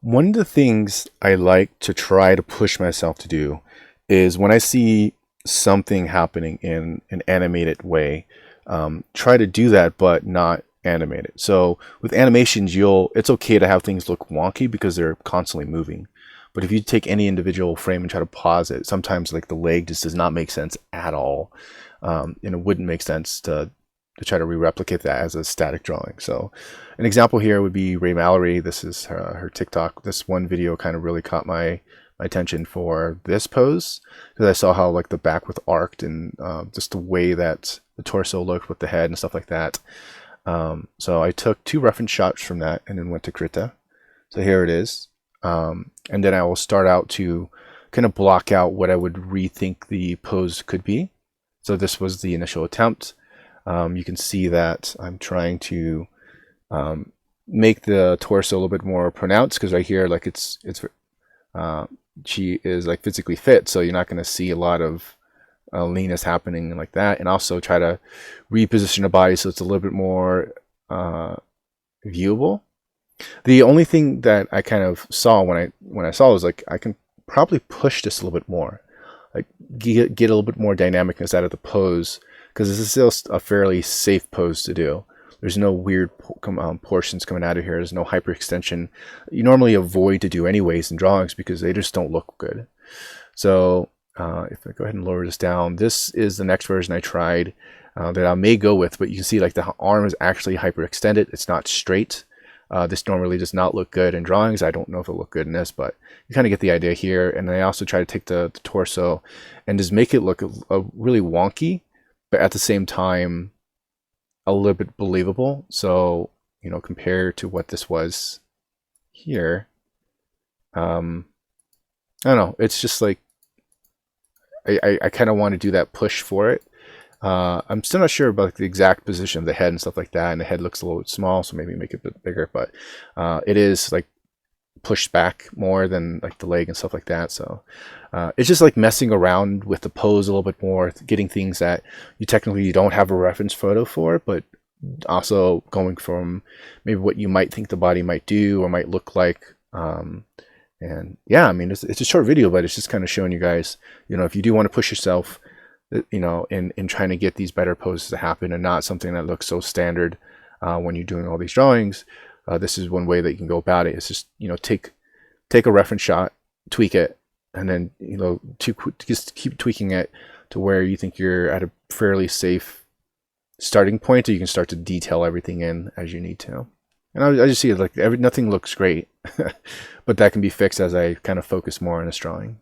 One of the things I like to try to push myself to do is when I see something happening in an animated way, try to do that but not animate it. So with animations, it's okay to have things look wonky because they're constantly moving. But if you take any individual frame and try to pause it, sometimes like the leg just does not make sense at all, and it wouldn't make sense to try to re-replicate that as a static drawing. So an example here would be Ray Mallory. This is her TikTok. This one video kind of really caught my attention for this pose because I saw how like the back was arced and just the way that the torso looked with the head and stuff like that. So I took two reference shots from that and then went to Krita. So here it is. And then I will start out to kind of block out what I would rethink the pose could be. So this was the initial attempt. You can see that I'm trying to make the torso a little bit more pronounced because right here, like she is like physically fit, so you're not going to see a lot of leanness happening like that. And also try to reposition the body so it's a little bit more viewable. The only thing that I kind of saw when I saw it was like I can probably push this a little bit more, like get a little bit more dynamicness out of the pose because this is still a fairly safe pose to do. There's no weird portions coming out of here. There's no hyperextension. You normally avoid to do anyways in drawings because they just don't look good. So if I go ahead and lower this down, this is the next version I tried that I may go with, but you can see like the arm is actually hyperextended. It's not straight. This normally does not look good in drawings. I don't know if it'll look good in this, but you kind of get the idea here. And I also try to take the torso and just make it look really wonky, but at the same time, a little bit believable. So, you know, compared to what this was here, I don't know. It's just like, I kind of want to do that push for it. I'm still not sure about like, the exact position of the head and stuff like that. And the head looks a little bit small, so maybe make it a bit bigger, but it is like pushed back more than like the leg and stuff like that. So it's just like messing around with the pose a little bit more, getting things that you technically don't have a reference photo for, but also going from maybe what you might think the body might do or might look like. And yeah, I mean, it's a short video, but it's just kind of showing you guys, you know, if you do want to push yourself, you know, in trying to get these better poses to happen and not something that looks so standard when you're doing all these drawings, this is one way that you can go about it. It's just, you know, take a reference shot, tweak it, and then, you know, just keep tweaking it to where you think you're at a fairly safe starting point, so you can start to detail everything in as you need to. And I just see it like nothing looks great, but that can be fixed as I kind of focus more on this drawing.